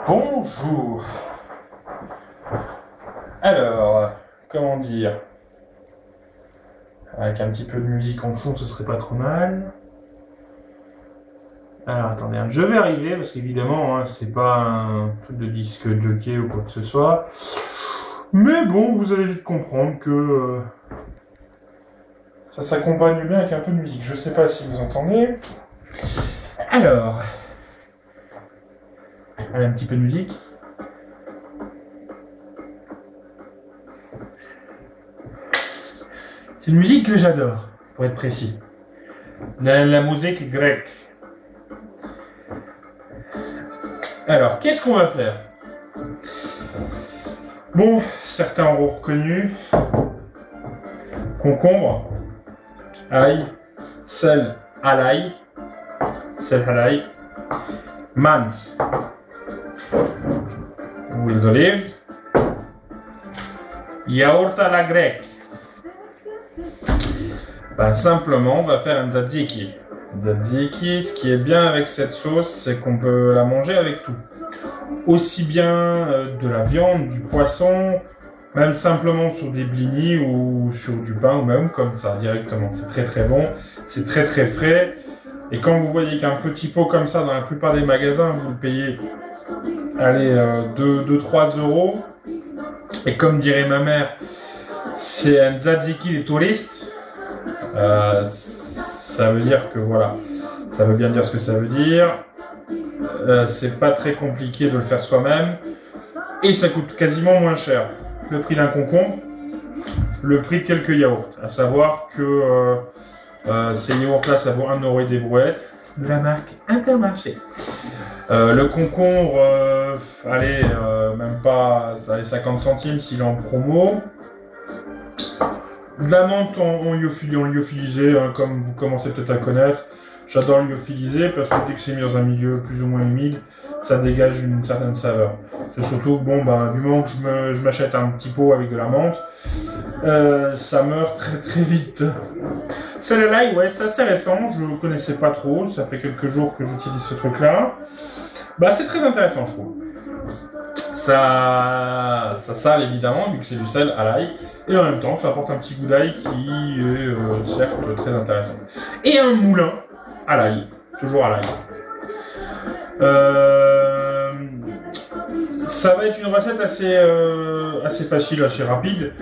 Bonjour. Alors, comment dire? Avec un petit peu de musique en fond, ce serait pas trop mal. Alors, attendez, je vais arriver, parce qu'évidemment, hein, c'est pas un truc de disque jockey ou quoi que ce soit. Mais bon, vous allez vite comprendre que ça s'accompagne bien avec un peu de musique. Je sais pas si vous entendez. Alors, allez, un petit peu de musique. C'est une musique que j'adore, pour être précis. La musique grecque. Alors, qu'est-ce qu'on va faire? Bon, certains auront reconnu. Concombre, ail, sel à l'ail, menthe, huile d'olive, yaourt à la grecque. Ben, simplement, on va faire un tzatziki. Tzatziki, ce qui est bien avec cette sauce, c'est qu'on peut la manger avec tout. Aussi bien de la viande, du poisson, même simplement sur des blinis ou sur du pain, ou même comme ça, directement. C'est très très bon, c'est très très frais. Et quand vous voyez qu'un petit pot comme ça, dans la plupart des magasins, vous le payez, allez, 2-3 euros. Et comme dirait ma mère, c'est un tzatziki des touristes. Ça veut dire que voilà, ça veut bien dire ce que ça veut dire. C'est pas très compliqué de le faire soi-même et ça coûte quasiment moins cher. Le prix d'un concombre, le prix de quelques yaourts. À savoir que ces yaourts-là, ça vaut 1 euro et des brouettes de la marque Intermarché. Le concombre, allez, même pas, ça allait 50 centimes s'il est en promo. De la menthe en lyophilisé, hein, comme vous commencez peut-être à connaître. J'adore le lyophilisé parce que dès que c'est mis dans un milieu plus ou moins humide, ça dégage une certaine saveur. C'est surtout que bon, ben, du moment que je m'achète un petit pot avec de la menthe, ça meurt très très vite. Celle-là, l'ail, ouais, c'est assez récent, je ne connaissais pas trop, ça fait quelques jours que j'utilise ce truc-là. Bah, c'est très intéressant, je trouve. Ça sale évidemment, vu que c'est du sel à l'ail, et en même temps, ça apporte un petit goût d'ail qui est certes très intéressant. Et un moulin à l'ail, toujours à l'ail. Ça va être une recette assez facile, assez rapide.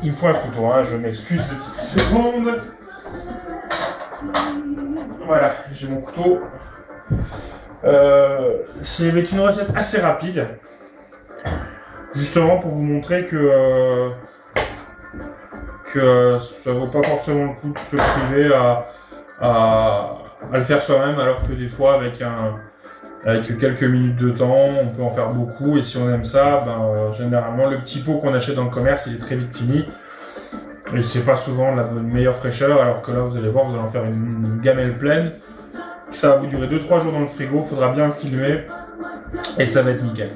Il me faut un couteau, hein, je m'excuse de petites secondes. Voilà, j'ai mon couteau. C'est une recette assez rapide. Justement pour vous montrer que ça vaut pas forcément le coup de se priver à le faire soi-même, alors que des fois avec quelques minutes de temps on peut en faire beaucoup, et si on aime ça, ben, généralement le petit pot qu'on achète dans le commerce il est très vite fini et c'est pas souvent la meilleure fraîcheur, alors que là vous allez voir, vous allez en faire une gamelle pleine, ça va vous durer 2-3 jours dans le frigo, faudra bien le filmer et ça va être nickel.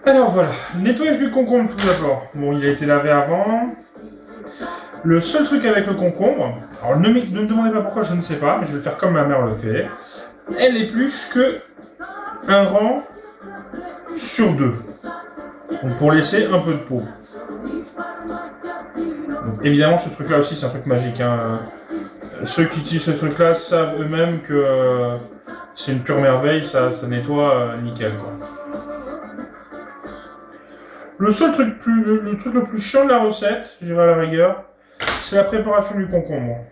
Alors voilà, nettoyage du concombre tout d'abord. Bon, il a été lavé avant. Le seul truc avec le concombre, alors ne me demandez pas pourquoi, je ne sais pas, mais je vais le faire comme ma mère le fait. Elle épluche que un rang sur 2. Donc pour laisser un peu de peau. Donc évidemment ce truc là aussi c'est un truc magique, hein. Ceux qui utilisent ce truc là savent eux-mêmes que c'est une pure merveille, ça nettoie nickel quoi. Le truc le plus chiant de la recette, je dirais à la rigueur, c'est la préparation du concombre.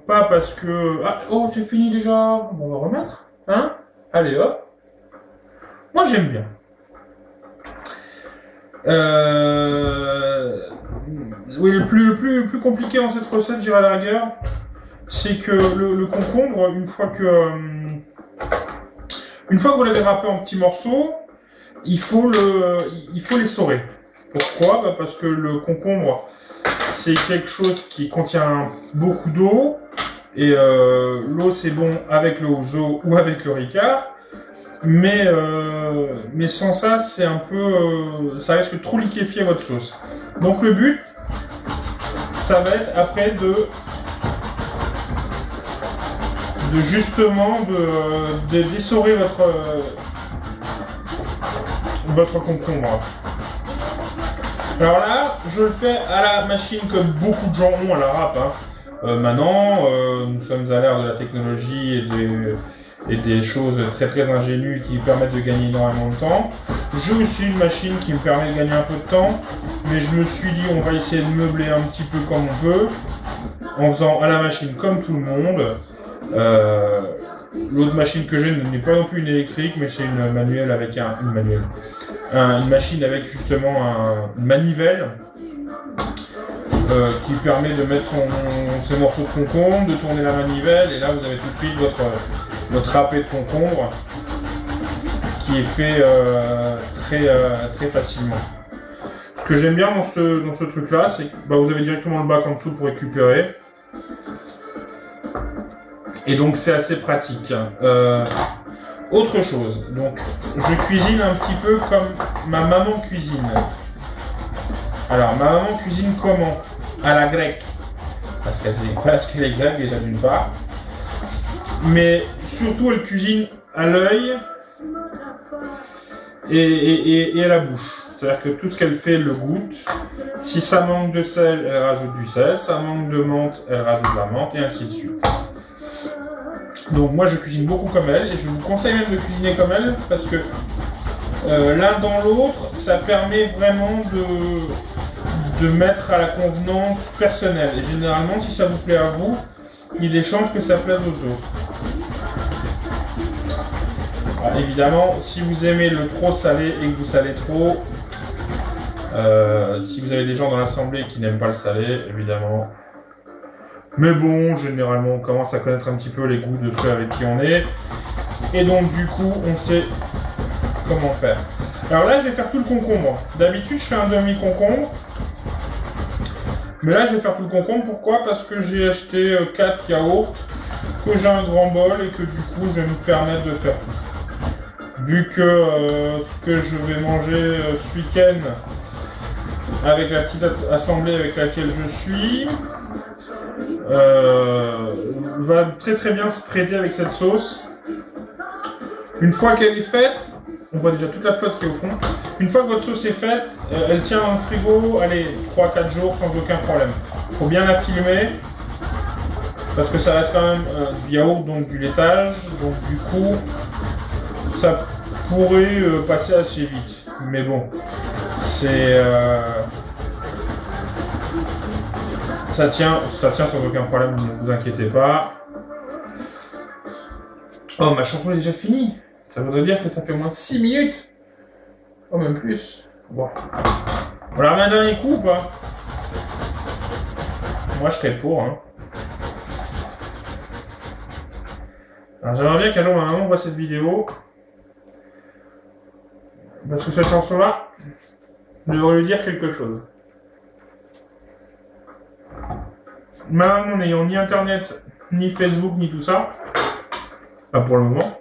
Pas parce que... Ah, oh, c'est fini déjà. Bon, on va remettre. Hein? Allez, hop. Moi, j'aime bien. Oui, le plus compliqué dans cette recette, je dirais à la rigueur, c'est que le concombre, une fois que vous l'avez râpé en petits morceaux, il faut l'essorer. Pourquoi? Bah parce que le concombre, c'est quelque chose qui contient beaucoup d'eau, et l'eau c'est bon avec le ouzo ou avec le ricard, mais sans ça c'est un peu, ça risque de trop liquéfier votre sauce. Donc le but, ça va être après justement d'essorer votre concombre. Alors là, je le fais à la machine comme beaucoup de gens ont à la râpe. Maintenant, nous sommes à l'ère de la technologie et des choses très très ingénues qui permettent de gagner énormément de temps. J'ai aussi une machine qui me permet de gagner un peu de temps, mais je me suis dit on va essayer de meubler un petit peu comme on peut, en faisant à la machine comme tout le monde. L'autre machine que j'ai n'est pas non plus une électrique, mais c'est une manuelle avec une machine avec justement une manivelle qui permet de mettre ses morceaux de concombre, de tourner la manivelle, et là vous avez tout de suite votre râpé de concombre qui est fait très facilement. Ce que j'aime bien dans ce truc là, c'est que vous avez directement le bac en dessous pour récupérer. Et donc c'est assez pratique. Autre chose, donc je cuisine un petit peu comme ma maman cuisine. Alors ma maman cuisine comment? À la grecque. Parce qu'elle est grecque déjà d'une part. Mais surtout elle cuisine à l'œil et à la bouche. C'est-à-dire que tout ce qu'elle fait, elle le goûte. Si ça manque de sel, elle rajoute du sel. Ça manque de menthe, elle rajoute de la menthe, et ainsi de suite. Donc moi je cuisine beaucoup comme elle, et je vous conseille même de cuisiner comme elle, parce que l'un dans l'autre, ça permet vraiment de mettre à la convenance personnelle. Et généralement, si ça vous plaît à vous, il y a des chances que ça plaise aux autres. Alors, évidemment, si vous aimez le trop salé et que vous salez trop, si vous avez des gens dans l'assemblée qui n'aiment pas le salé, évidemment. Mais bon, généralement, on commence à connaître un petit peu les goûts de ceux avec qui on est. Et donc, du coup, on sait comment faire. Alors là, je vais faire tout le concombre. D'habitude, je fais un demi-concombre. Mais là, je vais faire tout le concombre. Pourquoi? Parce que j'ai acheté 4 yaourts, que j'ai un grand bol et que du coup, je vais me permettre de faire tout. Vu que ce que je vais manger ce week-end, avec la petite assemblée avec laquelle je suis, va très très bien se prêter avec cette sauce. Une fois qu'elle est faite, on voit déjà toute la flotte qui est au fond. Une fois que votre sauce est faite, elle tient dans le frigo, allez, 3-4 jours sans aucun problème. Il faut bien la filmer, parce que ça reste quand même du yaourt, donc du laitage, donc du coup, ça pourrait passer assez vite. Mais bon, c'est... ça tient sans aucun problème, ne vous inquiétez pas. Oh, ma chanson est déjà finie. Ça voudrait dire que ça fait au moins 6 minutes. Oh, même plus. Bon. On la remet un dernier coup ou pas? Moi, je serais pour. Hein. Alors, j'aimerais bien qu'un jour ma maman voit cette vidéo. Parce que cette chanson-là devrait lui dire quelque chose. Ma maman n'ayant ni internet, ni Facebook, ni tout ça, pas pour le moment,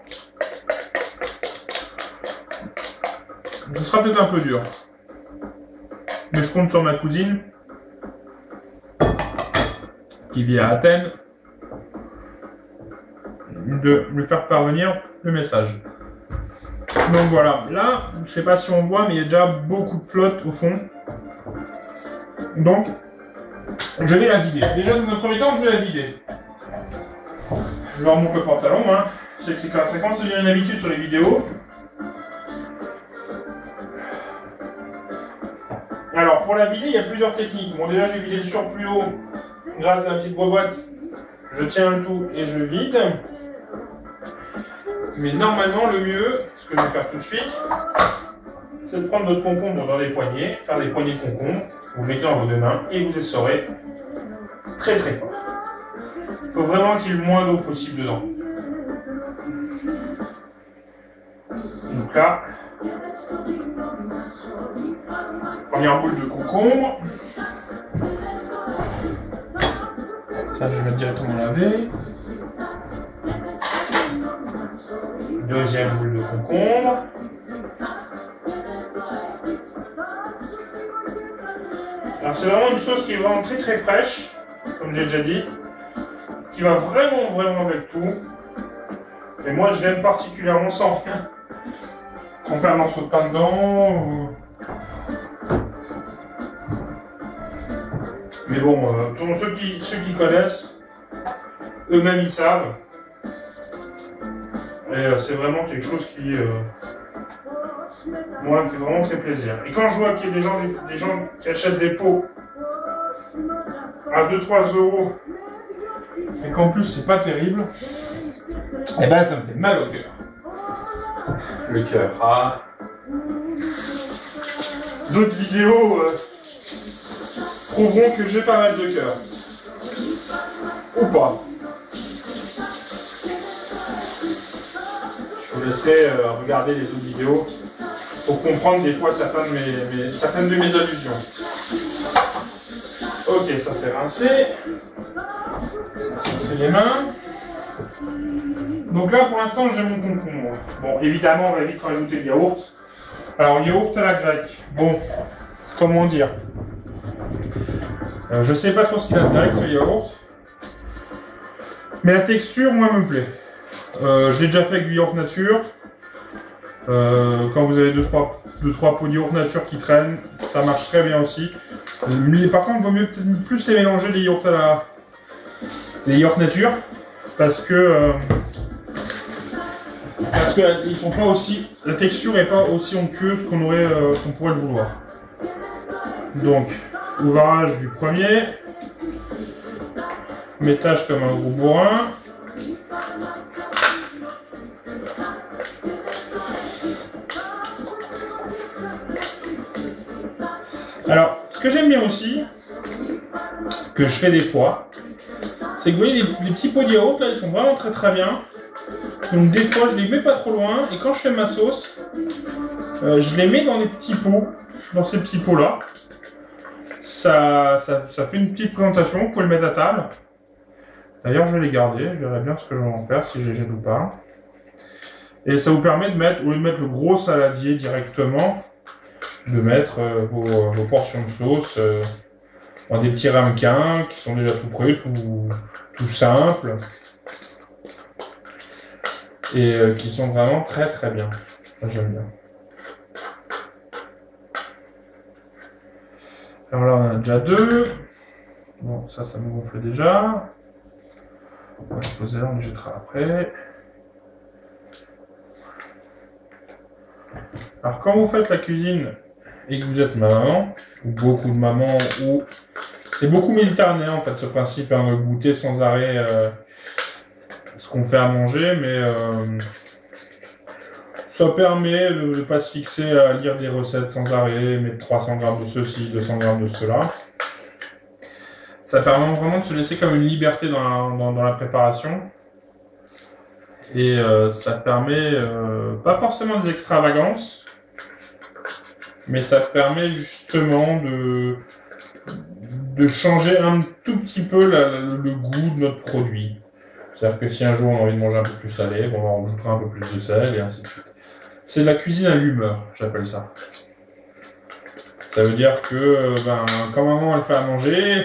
ce sera peut-être un peu dur. Mais je compte sur ma cousine, qui vit à Athènes, de lui faire parvenir le message. Donc voilà, là, je sais pas si on voit, mais il y a déjà beaucoup de flotte au fond. Donc, je vais la vider. Déjà, dans un premier temps, je vais la vider. Je leur montre le pantalon. Hein. Je sais que ça commence à devenir une habitude sur les vidéos. Alors, pour la vider, il y a plusieurs techniques. Bon, déjà, je vais vider le surplus haut grâce à la petite boîte. Je tiens le tout et je vide. Mais normalement, le mieux, ce que je vais faire tout de suite, c'est de prendre votre concombre dans les poignées, faire des poignées de concombre. Vous le mettez dans vos deux mains et vous essorez très très fort. Il faut vraiment qu'il y ait le moins d'eau possible dedans. Donc là, première boule de concombre. Ça, je vais mettre directement laver. Deuxième boule de concombre. Alors c'est vraiment une sauce qui est vraiment très très fraîche, comme j'ai déjà dit, qui va vraiment avec tout. Et moi, je l'aime particulièrement sans rien. Tremper un morceau de pain dedans. Mais bon, pour ceux qui connaissent, eux-mêmes ils savent. Et c'est vraiment quelque chose qui, moi, me fait vraiment très plaisir. Et quand je vois qu'il y a des gens qui achètent des pots à 2-3 euros, et qu'en plus c'est pas terrible, et ben ça me fait mal au cœur. Le cœur. Ah. D'autres vidéos prouveront que j'ai pas mal de cœur. Ou pas. Je vous laisserai regarder les autres vidéos pour comprendre des fois certaines de mes allusions. Ok, ça c'est rincé. C'est les mains. Donc là pour l'instant j'ai mon concombre. Bon, évidemment on va vite rajouter le yaourt. Alors yaourt à la grecque. Bon, comment dire, je sais pas trop ce qu'il a de grec ce yaourt. Mais la texture moi me plaît. Je l'ai déjà fait avec du yaourt nature. Quand vous avez 2-3 pots de yaourt nature qui traînent, ça marche très bien aussi. Mais par contre, il vaut mieux peut-être plus les mélanger les yaourts les yaourts nature, parce que ils sont pas aussi, la texture est pas aussi onctueuse qu'on pourrait le vouloir. Donc, ouvrage du premier, métage comme un gros bourrin. Alors, ce que j'aime bien aussi, que je fais des fois, c'est que vous voyez les petits pots de yaourt là, ils sont vraiment très très bien. Donc des fois je les mets pas trop loin et quand je fais ma sauce, je les mets dans des petits pots, dans ces petits pots là. Ça fait une petite présentation, vous pouvez le mettre à table. D'ailleurs je vais les garder, je verrai bien ce que je vais en faire, si je les jette ou pas. Et ça vous permet de mettre, au lieu de mettre le gros saladier directement, de mettre vos portions de sauce dans des petits ramequins qui sont déjà tout prêts, tout simples. Et qui sont vraiment très très bien. J'aime bien. Alors là on en a déjà deux. Bon ça me gonfle déjà. On va se poser là, on les jettera après. Alors quand vous faites la cuisine et que vous êtes maman, ou beaucoup de mamans, ou c'est beaucoup méditerranéen en fait ce principe, hein, de goûter sans arrêt ce qu'on fait à manger, mais ça permet de ne pas se fixer à lire des recettes sans arrêt, mettre 300 grammes de ceci, 200 grammes de cela. Ça permet vraiment de se laisser comme une liberté dans la préparation. Et ça permet pas forcément des extravagances, mais ça permet justement de changer un tout petit peu le goût de notre produit. C'est-à-dire que si un jour on a envie de manger un peu plus salé, bon, on rajoutera un peu plus de sel et ainsi de suite. C'est de la cuisine à l'humeur, j'appelle ça. Ça veut dire que quand maman elle fait à manger,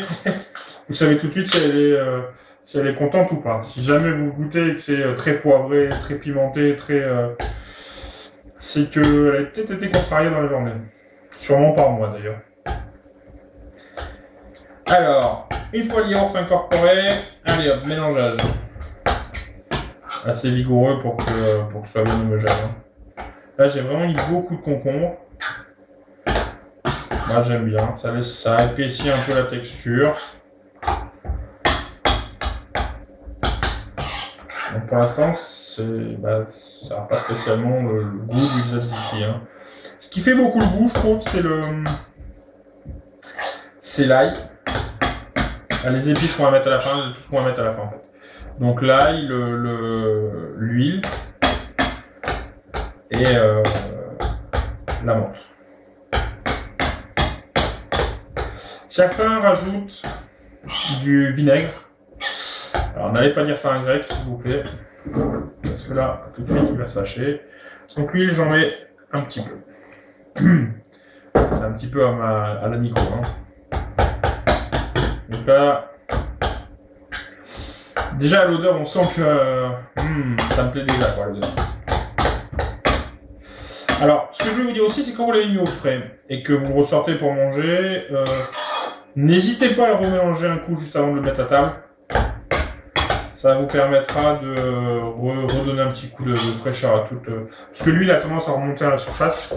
vous savez tout de suite si elle est contente ou pas. Si jamais vous goûtez et que c'est très poivré, très pimenté, c'est qu'elle a peut-être été contrariée dans la journée. Sûrement par moi d'ailleurs. Alors, une fois le yaourt incorporé, allez hop, mélangeage. Assez vigoureux pour que ce soit bien homogène. Là j'ai vraiment mis beaucoup de concombre. Moi j'aime bien, ça épaissit un peu la texture. Donc pour l'instant ça n'a pas spécialement le goût du tzatziki. Hein. Ce qui fait beaucoup le goût je trouve c'est l'ail. Les épices qu'on va mettre à la fin, tout ce qu'on va mettre à la fin en fait. Donc l'ail, l'huile et la menthe. Certains rajoutent du vinaigre. Alors n'allez pas dire ça en grec s'il vous plaît, parce que là tout de suite il va sécher. Donc l'huile j'en mets un petit peu. C'est un petit peu à la Nico. Hein. Donc là, Déjà à l'odeur, on sent que ça me plaît déjà quoi l'odeur. Alors, ce que je vais vous dire aussi, c'est quand vous l'avez mis au frais et que vous le ressortez pour manger, n'hésitez pas à le remélanger un coup juste avant de le mettre à table. Ça vous permettra de redonner un petit coup de fraîcheur à toute... parce que lui, il a tendance à remonter à la surface.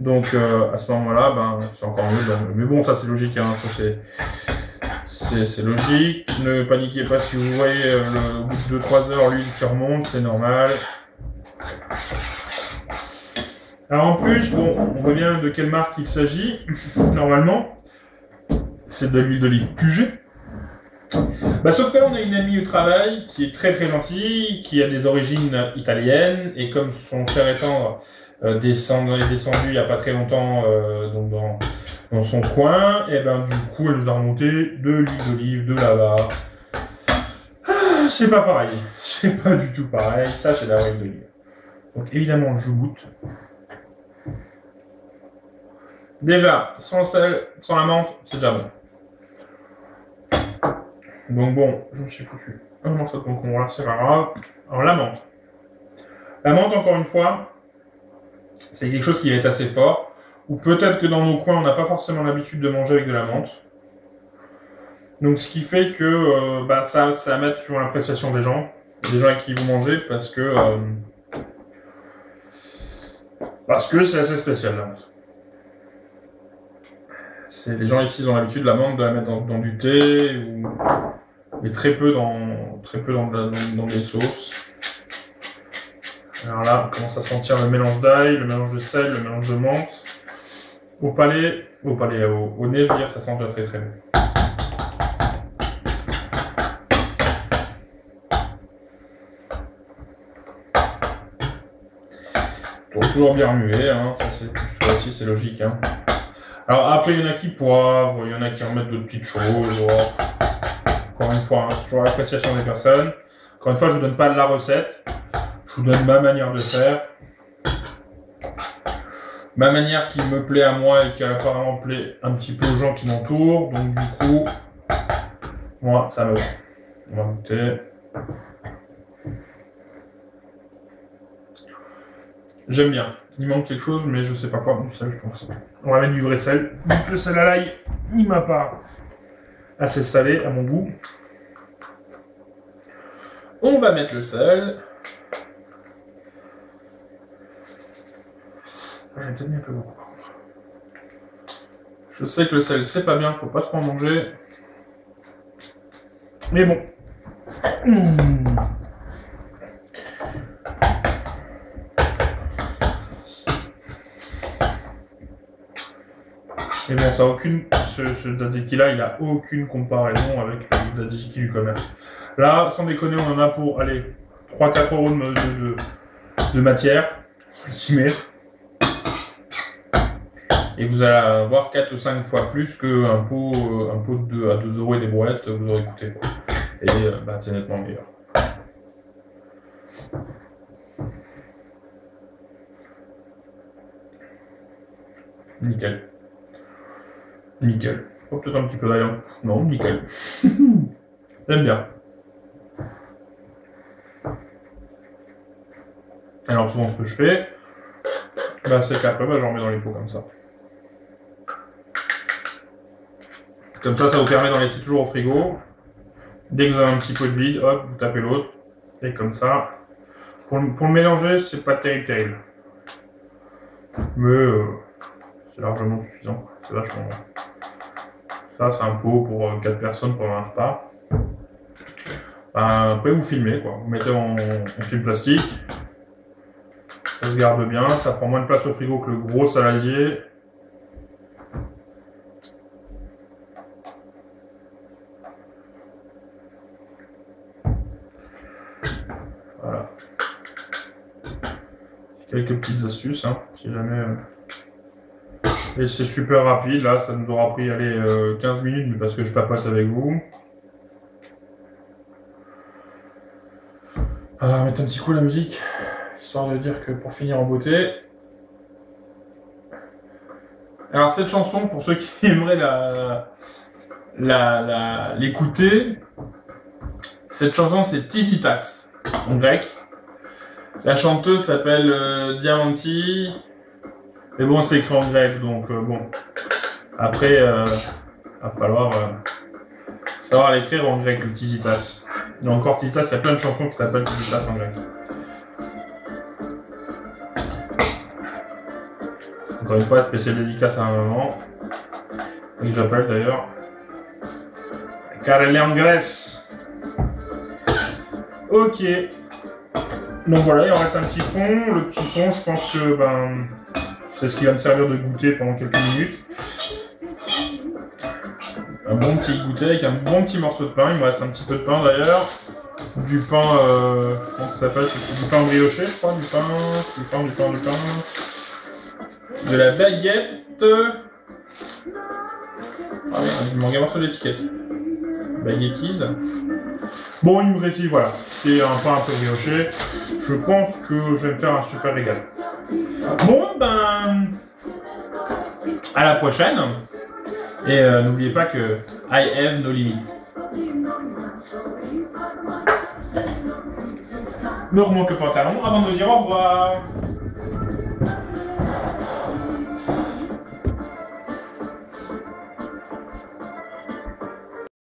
Donc, à ce moment-là, ben, c'est encore mieux. Mais bon, ça c'est logique, hein, ça c'est logique. Ne paniquez pas si vous voyez au bout de 2-3 heures l'huile qui remonte, c'est normal. Alors en plus, bon, on voit bien de quelle marque il s'agit, normalement. C'est de l'huile d'olive Puget. Bah, sauf que là, on a une amie au travail qui est très très gentille, qui a des origines italiennes, et comme son cher et tendre est descendu il n'y a pas très longtemps donc dans son coin, et ben du coup, elle nous a remonté de l'huile d'olive, de là-bas. C'est pas pareil, c'est pas du tout pareil, ça c'est de la huile d'olive. Donc évidemment, je goûte. Déjà, sans le sel, sans la menthe, c'est déjà bon. Donc bon, je me suis foutu un morceau de concombre là, c'est pas grave. Alors la menthe. La menthe, encore une fois, c'est quelque chose qui va être assez fort. Ou peut-être que dans nos coins, on n'a pas forcément l'habitude de manger avec de la menthe. Donc ce qui fait que ça va mettre sur l'appréciation des gens avec qui vous mangez, parce que c'est assez spécial la menthe. Les gens ici ils ont l'habitude la menthe de la mettre dans du thé, mais très peu dans des sauces. Alors là, on commence à sentir le mélange d'ail, le mélange de sel, le mélange de menthe. Au nez, je veux dire, ça sent déjà très très bon. Donc toujours bien remuer, hein. Ça aussi c'est logique, hein. Alors après, il y en a qui poivrent, il y en a qui remettent d'autres petites choses. Encore une fois, hein, c'est toujours l'appréciation des personnes. Encore une fois, je vous donne pas de la recette. Je vous donne ma manière de faire. Ma manière qui me plaît à moi et qui apparemment plaît un petit peu aux gens qui m'entourent. Donc du coup, moi, ça me va. On va goûter. J'aime bien. Il manque quelque chose, mais je sais pas quoi. Du sel, je pense. On va mettre du vrai sel. Donc le sel à l'ail, il m'a pas assez salé à mon goût. On va mettre le sel. J'ai peut-être mis un peu beaucoup par contre. Je sais que le sel c'est pas bien, faut pas trop en manger. Mais bon. Mais bon, ça a aucune. Ce tzatziki là, il a aucune comparaison avec le tzatziki du commerce. Là, sans déconner, on en a pour, allez, 3-4 euros de matière, et vous allez avoir 4 ou 5 fois plus qu'un pot à 2 euros et des brouettes vous aurez coûté. Et c'est nettement meilleur. Nickel. Nickel. Oh, peut-être un petit peu d'ailleurs. Non, nickel. J'aime bien. Alors souvent ce que je fais, c'est qu'après j'en remets dans les pots comme ça. Comme ça vous permet d'en laisser toujours au frigo. Dès que vous avez un petit peu de vide, hop, vous tapez l'autre. Et comme ça. Pour le mélanger, c'est pas terrible. Mais c'est largement suffisant. C'est vachement bon. Ça c'est un pot pour 4 personnes pendant un repas. Après vous filmez quoi. Vous mettez en film plastique. Ça se garde bien, ça prend moins de place au frigo que le gros saladier. Voilà. Quelques petites astuces, hein, si jamais. Et c'est super rapide, là, ça nous aura pris 15 minutes, mais parce que je papote avec vous. Alors, on va mettre un petit coup la musique. Histoire de dire que pour finir en beauté. Alors cette chanson, pour ceux qui aimeraient l'écouter. Cette chanson, c'est Tisitas, en grec. La chanteuse s'appelle Diamanti. Mais bon, c'est écrit en grec, donc bon. Après, va falloir savoir l'écrire en grec, le Tisitas. Il y a encore Tisitas, il y a plein de chansons qui s'appellent Tisitas en grec. Encore une fois, spéciale dédicace à un moment. Que j'appelle d'ailleurs. Car elle est en Grèce. Ok. Donc voilà, il en reste un petit fond. Le petit fond, je pense que c'est ce qui va me servir de goûter pendant quelques minutes. Un bon petit goûter avec un bon petit morceau de pain. Il me reste un petit peu de pain d'ailleurs. Du pain, comment ça s'appelle? Du pain brioché, je crois. Du pain. De la baguette. Ah merde, il me manque un morceau d'étiquette. Baguettise. Bon, il me reste, voilà. C'est un pain un peu brioché. Je pense que je vais me faire un super régal. Bon, à la prochaine. Et n'oubliez pas que I have no limit. Me remonte le pantalon avant de me dire au revoir.